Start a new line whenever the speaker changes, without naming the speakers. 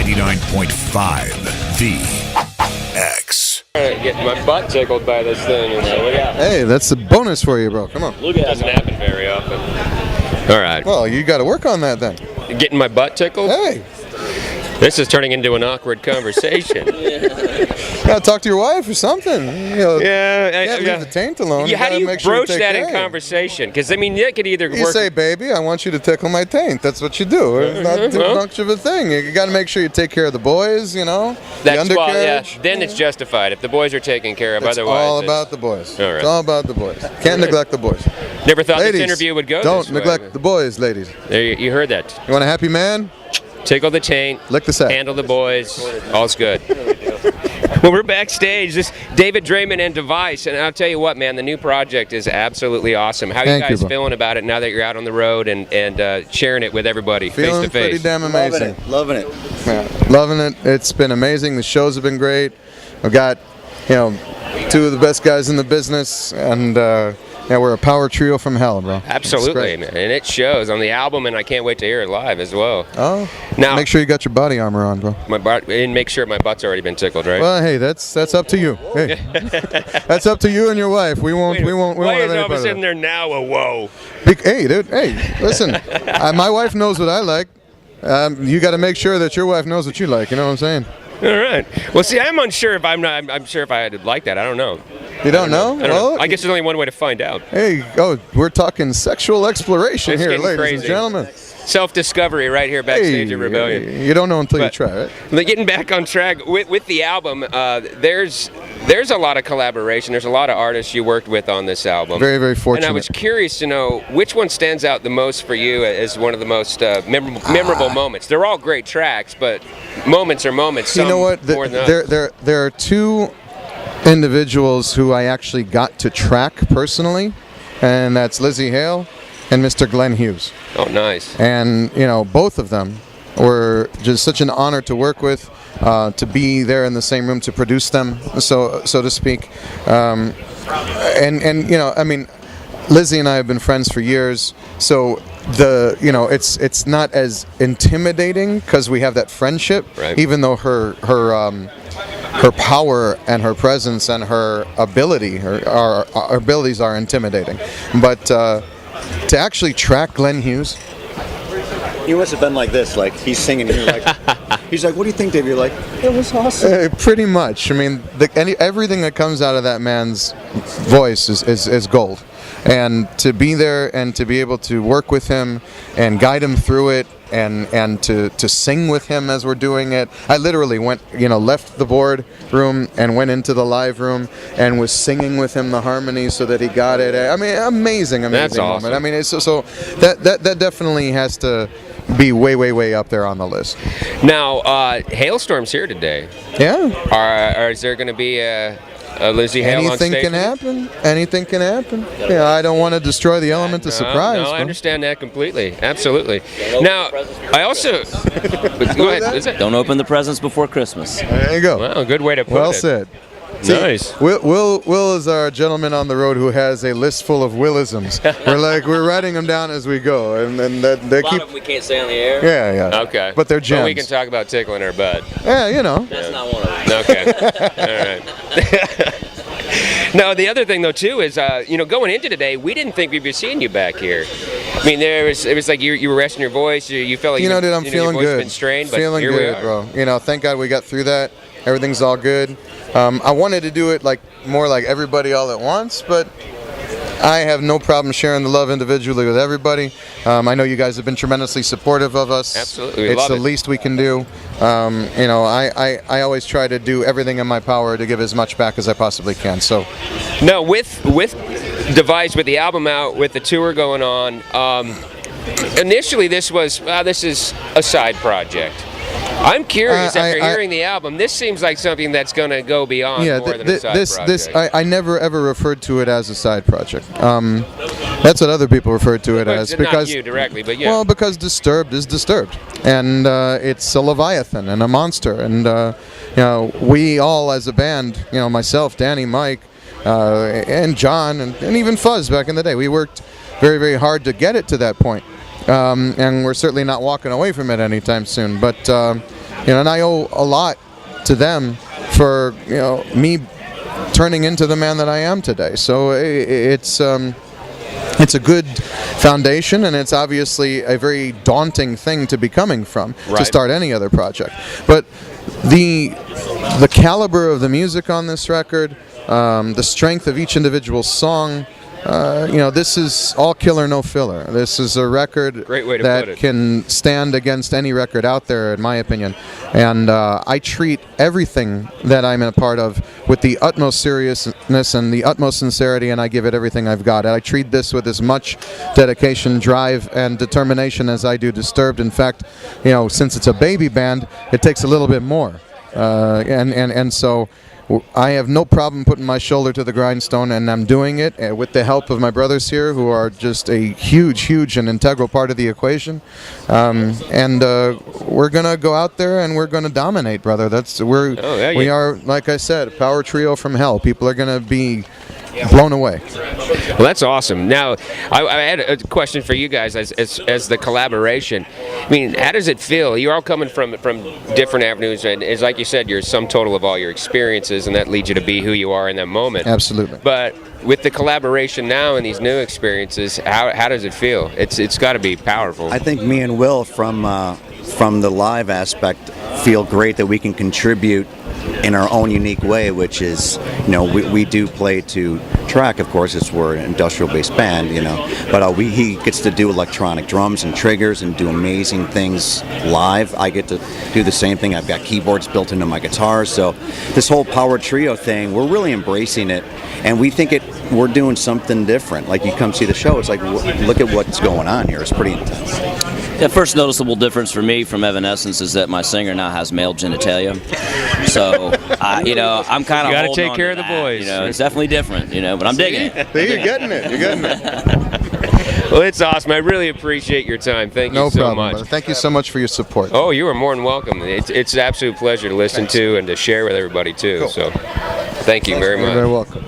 99.5 The X.
Getting my butt tickled by this thing. Look out.
Hey, that's a bonus for you, bro. Come on.
Look at it. Doesn't happen very often. All right.
Well, you got to work on that then.
Getting my butt tickled?
Hey.
This is turning into an awkward conversation.
Gotta talk to your wife or something. You know,
Yeah.
leave the taint alone.
How do you
make sure
broach
take
that in
care.
conversation? Because, I mean, that could either
You
work.
say, baby, I want you to tickle my taint. That's what you do. It's not too much of a thing. You got to make sure you take care of the boys, you know, the undercarriage.
Then it's justified if the boys are taken care of.
It's
Otherwise,
all about the boys.
All right.
It's all about the boys. Can't neglect the boys.
Never thought
Ladies,
this interview would go
don't
this way.
neglect the boys, ladies.
There, you heard that.
You want a happy man?
Tickle the taint.
Lick the sack.
Handle the boys. All's good. Well, we're backstage. This David Draymond and Device, and I'll tell you what, man, the new project is absolutely awesome. How are you guys feeling about it now that you're out on the road and sharing it with everybody face
Feeling
to face?
pretty damn amazing.
Loving it.
Yeah, loving it. It's been amazing. The shows have been great. I've got, two of the best guys in the business, and we're a power trio from hell, bro.
Absolutely, man, and it shows on the album, and I can't wait to hear it live as well.
Oh,
now
make sure you got your body armor on, bro.
My butt, and make sure my butt's already been tickled, right?
Well, hey, that's up to you. Hey, that's up to you and your wife. We won't have
Why is
any
all of
part
a
of
sudden
that.
there now a whoa?
Hey, dude. Hey, listen. My wife knows what I like. You got to make sure that your wife knows what you like. You know what I'm saying?
All right. Well, see, I'm unsure if I'm sure if I had like that. I don't know.
You don't know?
I don't know. I guess there's only one way to find out.
Hey, we're talking sexual exploration here, ladies
crazy.
and gentlemen.
Self-discovery right here backstage at Rebellion.
You don't know until you try, right?
Getting back on track with the album, there's a lot of collaboration. There's a lot of artists you worked with on this album.
Very, very fortunate.
And I was curious to know which one stands out the most for you as one of the most memorable moments. They're all great tracks, but moments are moments.
You know what?
More than others.
There are two individuals who I actually got to track personally, and that's Lizzie Hale and Mr. Glenn Hughes.
Oh, nice.
And, both of them were just such an honor to work with, to be there in the same room to produce them, so to speak. Lizzie and I have been friends for years, so it's not as intimidating because we have that friendship,
right.
Even though her power and her presence and her ability, her abilities are intimidating. But to actually track Glenn Hughes,
He must have been like this, like he's singing, and you're like, he's like, "What do you think, Dave?" You're like, "It was awesome."
Pretty much. I mean, everything that comes out of that man's voice is gold. And to be there and to be able to work with him and guide him through it and to sing with him as we're doing it. I literally left the board room and went into the live room and was singing with him the harmonies so that he got it. I mean, amazing
That's
moment.
awesome.
I mean, so that definitely has to be way up there on the list.
Now, Hailstorm's here today.
Yeah.
Is there going to be a Lizzie Hale on stage?
Anything can happen. Yeah, I don't want to destroy the element of surprise.
No, I understand that completely. Absolutely. Now, I also go ahead. Is it?
Don't open the presents before Christmas.
There you go.
Well, good way to put it.
Well said.
Nice.
Will is our gentleman on the road who has a list full of Willisms. We're writing them down as we go, and they
A lot
keep.
of them we can't say on the air.
Yeah.
Okay.
But they're gems.
Well, we can talk about tickling her butt.
Yeah,
That's not one of them.
Okay. All right. No, the other thing though too is, going into today, we didn't think we'd be seeing you back here. I mean, it was like you were resting your voice. You felt like
dude, I'm feeling
your voice
good.
Been strained, but
feeling
here
good,
we are.
bro. Thank God we got through that. Everything's all good. I wanted to do it more like everybody all at once, but I have no problem sharing the love individually with everybody. I know you guys have been tremendously supportive of us.
Absolutely,
it's the least we can do. I always try to do everything in my power to give as much back as I possibly can. So,
no, with Device, with the album out, with the tour going on. Initially, this is a side project. I'm curious after hearing the album. This seems like something that's going to go beyond more than a side project.
I never ever referred to it as a side project. That's what other people refer to it as.
Not you directly, but yeah.
Well, because Disturbed is Disturbed, and it's a leviathan and a monster, and we all as a band, myself, Danny, Mike, and John, and even Fuzz back in the day, we worked very, very hard to get it to that point. And we're certainly not walking away from it anytime soon. But and I owe a lot to them for me turning into the man that I am today. So it's a good foundation, and it's obviously a very daunting thing to be coming from to start any other project. But the caliber of the music on this record, the strength of each individual song, this is all killer, no filler. This is a record that can stand against any record out there, in my opinion. And I treat everything that I'm a part of with the utmost seriousness and the utmost sincerity, and I give it everything I've got. And I treat this with as much dedication, drive, and determination as I do Disturbed. In fact, since it's a baby band, it takes a little bit more. And so I have no problem putting my shoulder to the grindstone, and I'm doing it with the help of my brothers here, who are just a huge and integral part of the equation. And we're gonna go out there and we're gonna dominate, brother. We are, like I said, a power trio from hell. People are gonna be blown away.
Well, that's awesome. Now, I had a question for you guys as the collaboration. I mean, how does it feel? You're all coming from different avenues, and it's like you said, you're sum total of all your experiences, and that leads you to be who you are in that moment.
Absolutely.
But with the collaboration now and these new experiences, how does it feel? It's got to be powerful.
I think me and Will, from the live aspect, feel great that we can contribute in our own unique way, which is, we do play to track, of course, we're an industrial-based band, but he gets to do electronic drums and triggers and do amazing things live. I get to do the same thing. I've got keyboards built into my guitar, so this whole power trio thing, we're really embracing it, and we think we're doing something different. Like, you come see the show, it's like, look at what's going on here. It's pretty intense.
The first noticeable difference for me from Evanescence is that my singer now has male genitalia. So, I'm kind of
got to take care of the boys.
It's definitely different, but I'm digging it.
You're getting it.
Well, it's awesome. I really appreciate your time. Thank you so much.
Brother. Thank you so much for your support.
Oh, you are more than welcome. It's an absolute pleasure to listen to and to share with everybody, too. Cool. So, thank you very much.
You're very welcome.